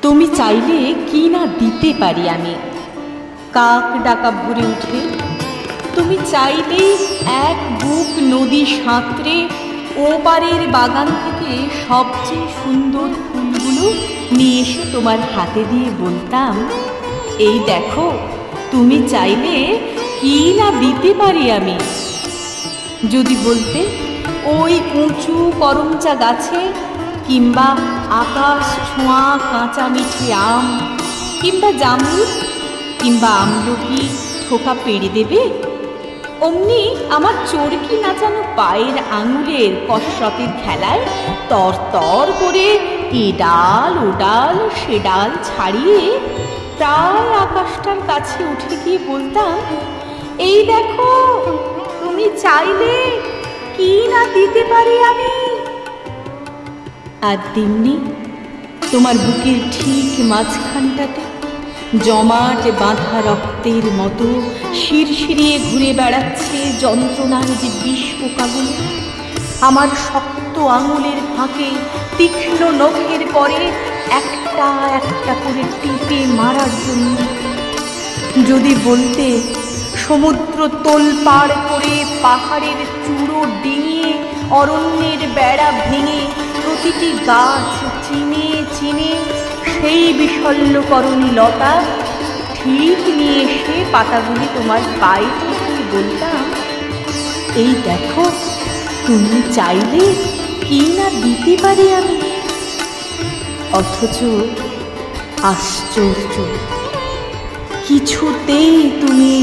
তুমি চাইলে কি না দিতে পারি আমি। কাক ডাকা ভরে উঠে তুমি চাইলে এক বুক নদী সাঁতরে ওপারের বাগান থেকে সবচেয়ে সুন্দর ফুলগুলো নিয়ে এসে তোমার হাতে দিয়ে বলতাম, এই দেখো তুমি চাইলে কি না দিতে পারি আমি। যদি বলতে ওই উঁচু করমচা গাছে কিংবা আকাশ ছোঁয়া কাঁচা মিঠে আম কিংবা জামরুল কিংবা আমলকি থোকা পেড়ে দেবে, অমনি আমার চরকি নাচানো পায়ের আঙুলের কসরতের খেলায় তর তর করে এ ডাল ও ডাল সে ডাল ছাড়িয়ে প্রায় আকাশটার কাছে উঠে গিয়ে বলতাম, এই দেখো তুমি চাইলে কি না দিতে পারি আমি। আর তেমনি তোমার বুকের ঠিক মাঝখানটাতে জমাট বাঁধা রক্তের মতো শিরশিরিয়ে ঘুরে বেড়াচ্ছে যন্ত্রণার যে বিষ পোকাগুলো, আমার শক্ত আঙুলের ফাঁকে তীক্ষ্ণ নখের পরে একটা একটা করে টিপে মারার জন্য। যদি বলতে সমুদ্র তোলপাড় করে পাহাড়ের চূড়ো ডিঙিয়ে অরণ্যের বেড়া ভেঙে প্রতিটি গাছ চিনে চিনে সেই বিশল্যকরণী লতা ঠিক নিয়ে এসে পাতাগুলি তোমার পায়ে ঠেকিয়ে বলতাম, এই দেখো তুমি চাইলে কি না দিতে পারি আমি। অথচ আশ্চর্য, কিছুতেই তুমি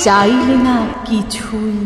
চাইলে না কিছুই।